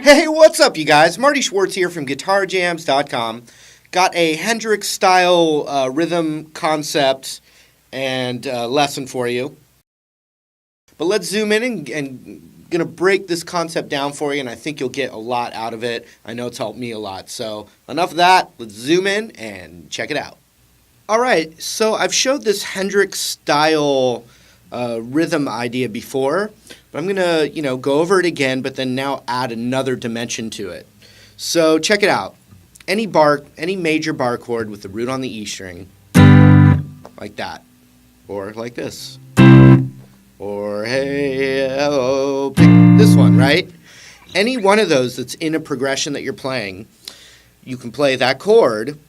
Hey, what's up, you guys? Marty Schwartz here from GuitarJams.com. Got a Hendrix style rhythm concept and lesson for you. But let's zoom in and gonna break this concept down for you, and I think you'll get a lot out of it. I know it's helped me a lot. So enough of that. Let's zoom in and check it out. All right, so I've showed this Hendrix style rhythm idea before, but I'm gonna go over it again, but then now add another dimension to it. So check it out. Any major bar chord with the root on the E string, like that, or like this, or hey oh, pick this one, right? Any one of those that's in a progression that you're playing, you can play that chord,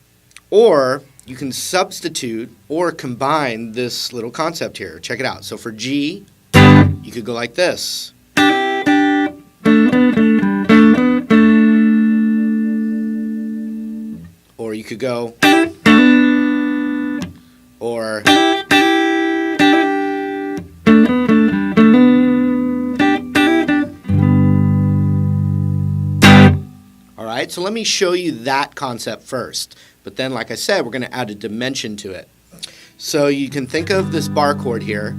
or you can substitute or combine this little concept here. Check it out. So for G, you could go like this. Or you could go, or all right, so let me show you that concept first. But then, like I said, we're going to add a dimension to it. So you can think of this bar chord here.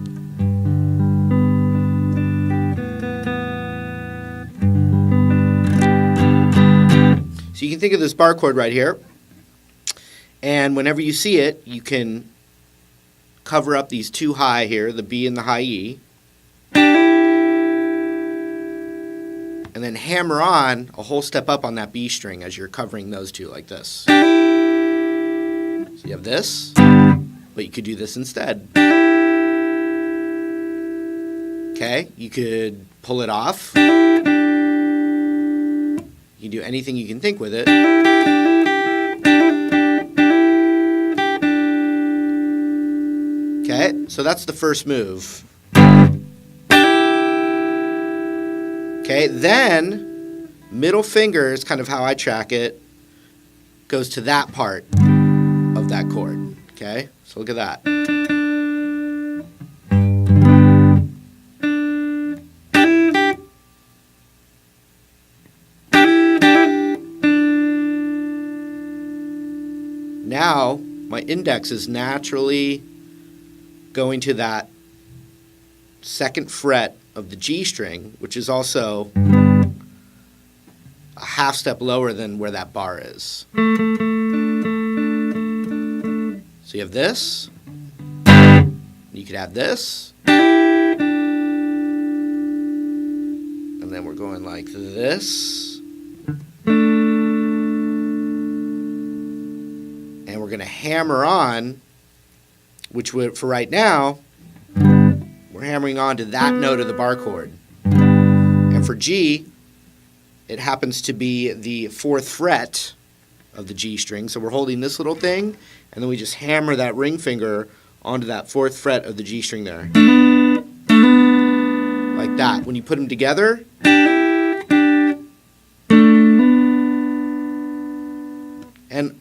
So you can think of this bar chord right here. And whenever you see it, you can cover up these two high here, the B and the high E. And then hammer on a whole step up on that B string as you're covering those two like this. So you have this, but you could do this instead. Okay, you could pull it off. You can do anything you can think with it. Okay, so that's the first move. Okay, then middle finger is kind of how I track it, goes to that part of that chord. Okay, so look at that. Now my index is naturally going to that second fret of the G string, which is also a half step lower than where that bar is. So you have this, you could have this, and then we're going like this, and we're going to hammer on, which would, for right now, we're hammering on to that note of the bar chord. And for G, it happens to be the 4th fret of the G string. So we're holding this little thing, and then we just hammer that ring finger onto that 4th fret of the G string there. Like that. When you put them together, and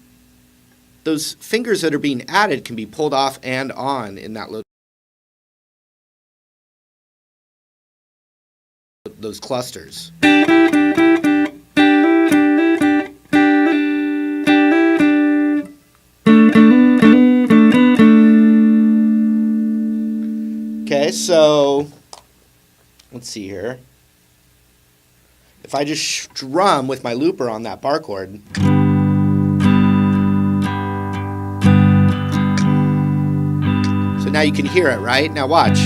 those fingers that are being added can be pulled off and on in that little those clusters. Okay, so let's see here. If I just strum with my looper on that bar chord, so now you can hear it, right? Now watch.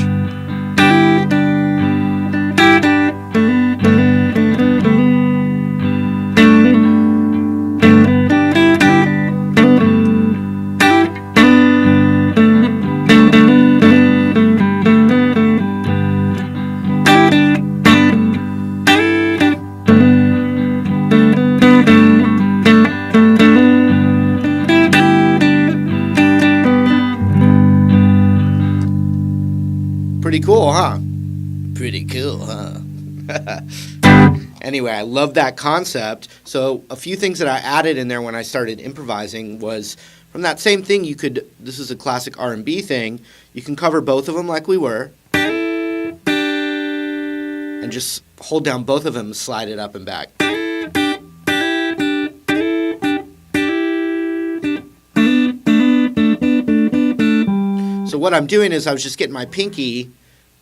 Pretty cool, huh? Pretty cool, huh? Anyway, I love that concept. So a few things that I added in there when I started improvising was from that same thing, you could, this is a classic R&B thing, you can cover both of them like we were, and just hold down both of them and slide it up and back. what I'm doing is I was just getting my pinky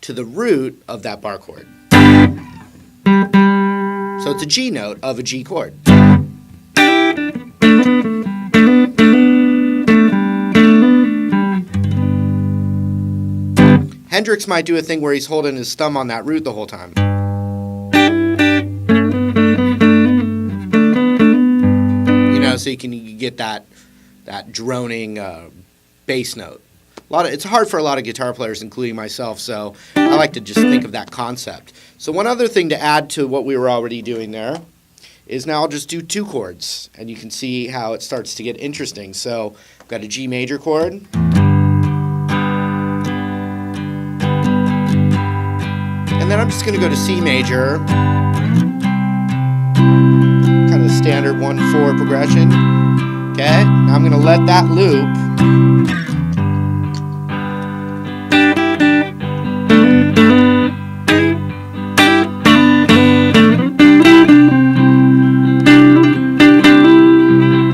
to the root of that bar chord. So it's a G note of a G chord. Hendrix might do a thing where he's holding his thumb on that root the whole time. You know, so you can get that droning bass note. It's hard for a lot of guitar players, including myself, so I like to just think of that concept. So one other thing to add to what we were already doing there is now I'll just do 2 chords, and you can see how it starts to get interesting. So I've got a G major chord. And then I'm just going to go to C major, kind of standard 1-4 progression. Okay, now I'm going to let that loop.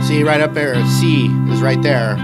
See right up there, C is right there.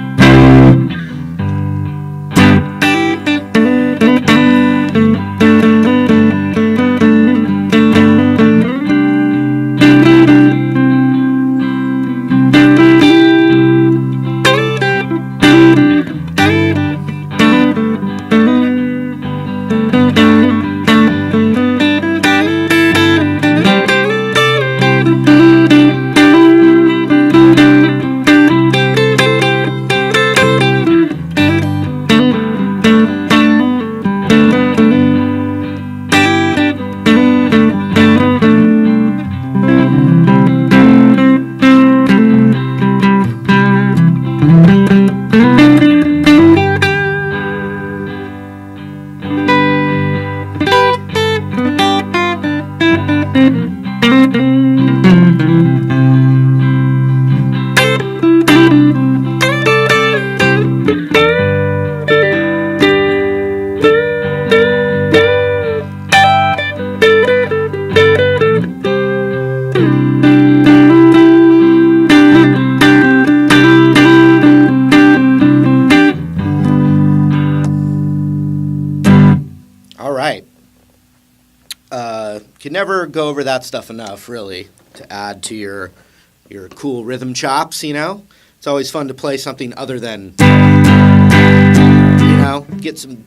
Can never go over that stuff enough, really, to add to your cool rhythm chops, you know? It's always fun to play something other than, you know, get some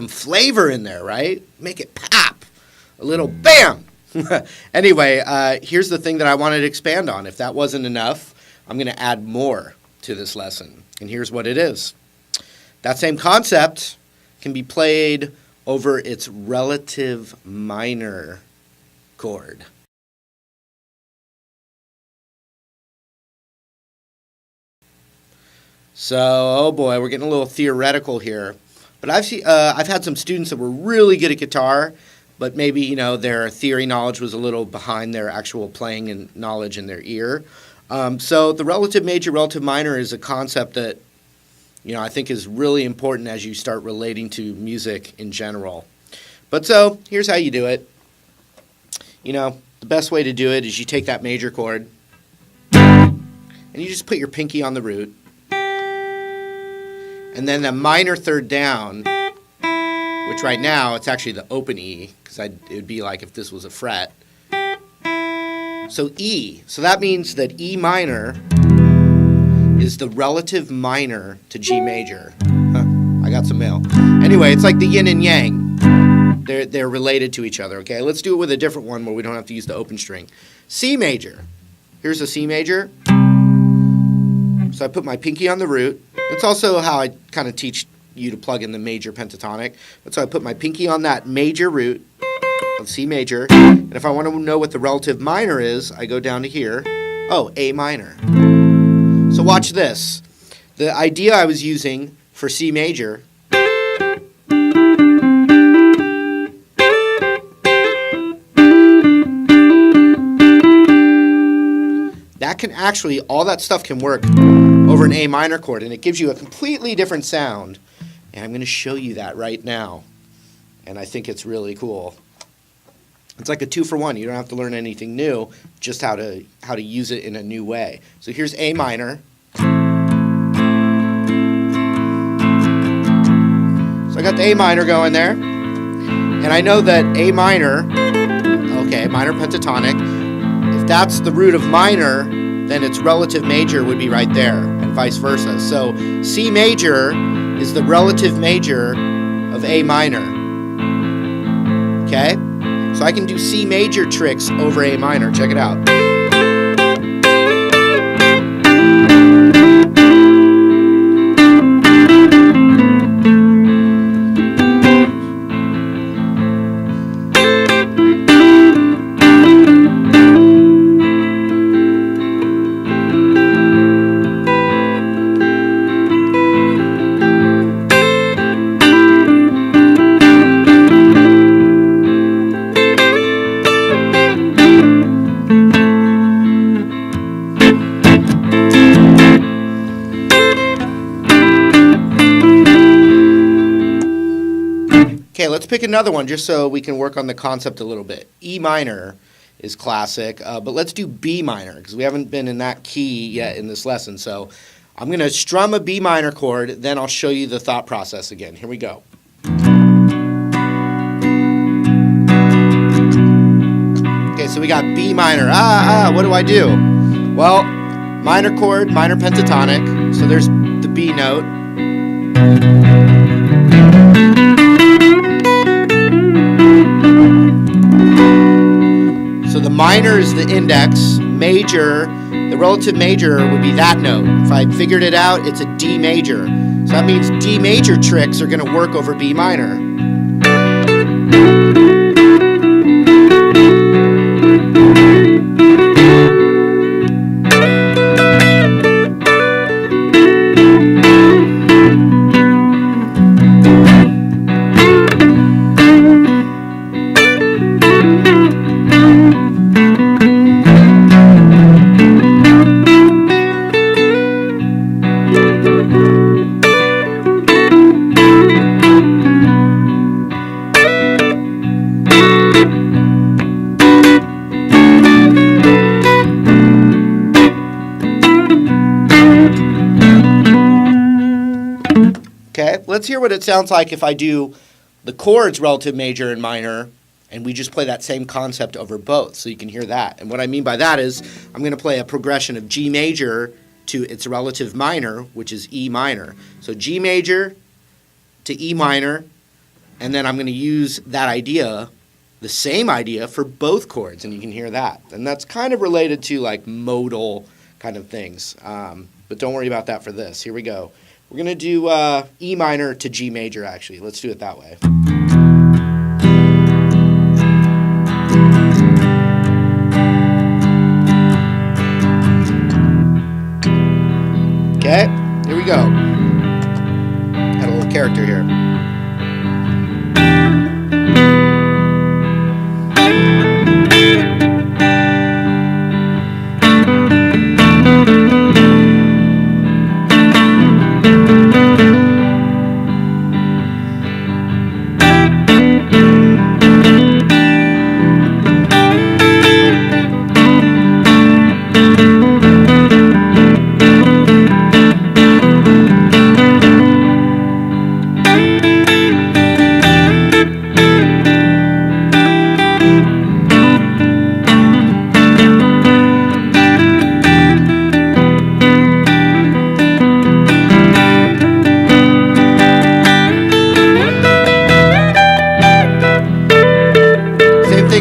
flavor in there, right? Make it pop. A little bam. Anyway, here's the thing that I wanted to expand on. If that wasn't enough, I'm going to add more to this lesson. And here's what it is. That same concept can be played over its relative minor chord. So, oh boy, we're getting a little theoretical here. But I've had some students that were really good at guitar, but maybe, you know, their theory knowledge was a little behind their actual playing and knowledge in their ear. So the relative major, relative minor is a concept that, you know, I think is really important as you start relating to music in general. But so, here's how you do it. You know, the best way to do it is you take that major chord and you just put your pinky on the root. And then the minor third down, which right now it's actually the open E, because it would be like if this was a fret. So E. So that means that E minor is the relative minor to G major. I got some mail. Anyway, it's like the yin and yang. They're related to each other, okay? Let's do it with a different one where we don't have to use the open string. C major. Here's a C major. So I put my pinky on the root. It's also how I kind of teach you to plug in the major pentatonic. But so I put my pinky on that major root of C major. And if I want to know what the relative minor is, I go down to here. Oh, A minor. So watch this. The idea I was using for C major that can actually, all that stuff can work over an A minor chord, and it gives you a completely different sound. And I'm going to show you that right now. And I think it's really cool. It's like a 2-for-1. You don't have to learn anything new, just how to use it in a new way. So here's A minor. got the A minor going there. And I know that A minor, okay, minor pentatonic, if that's the root of minor, then its relative major would be right there, and vice versa. So C major is the relative major of A minor. Okay? So I can do C major tricks over A minor. Check it out. Okay, let's pick another one just so we can work on the concept a little bit. E minor is classic, but let's do B minor because we haven't been in that key yet in this lesson. So I'm going to strum a B minor chord, then I'll show you the thought process again. Here we go. Okay, so we got B minor. What do I do? Well, minor chord, minor pentatonic. So there's the B note. So the minor is the index, major, the relative major would be that note. If I figured it out, it's a D major. So that means D major tricks are going to work over B minor. Okay, let's hear what it sounds like if I do the chords relative major and minor, and we just play that same concept over both, so you can hear that. And what I mean by that is I'm going to play a progression of G major to its relative minor, which is E minor. So G major to E minor, and then I'm going to use that idea, the same idea, for both chords, and you can hear that. And that's kind of related to like modal kind of things, but don't worry about that for this. Here we go. We're going to do E minor to G major, actually. Let's do it that way. Okay, here we go. Got a little character here.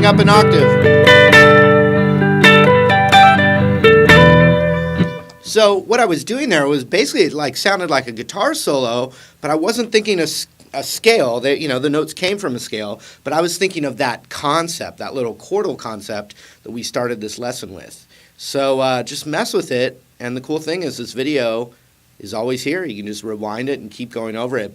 Up an octave. So what I was doing there was basically it like sounded like a guitar solo, but I wasn't thinking a scale. That, you know, the notes came from a scale, but I was thinking of that concept, that little chordal concept that we started this lesson with. So just mess with it, and the cool thing is this video is always here. You can just rewind it and keep going over it.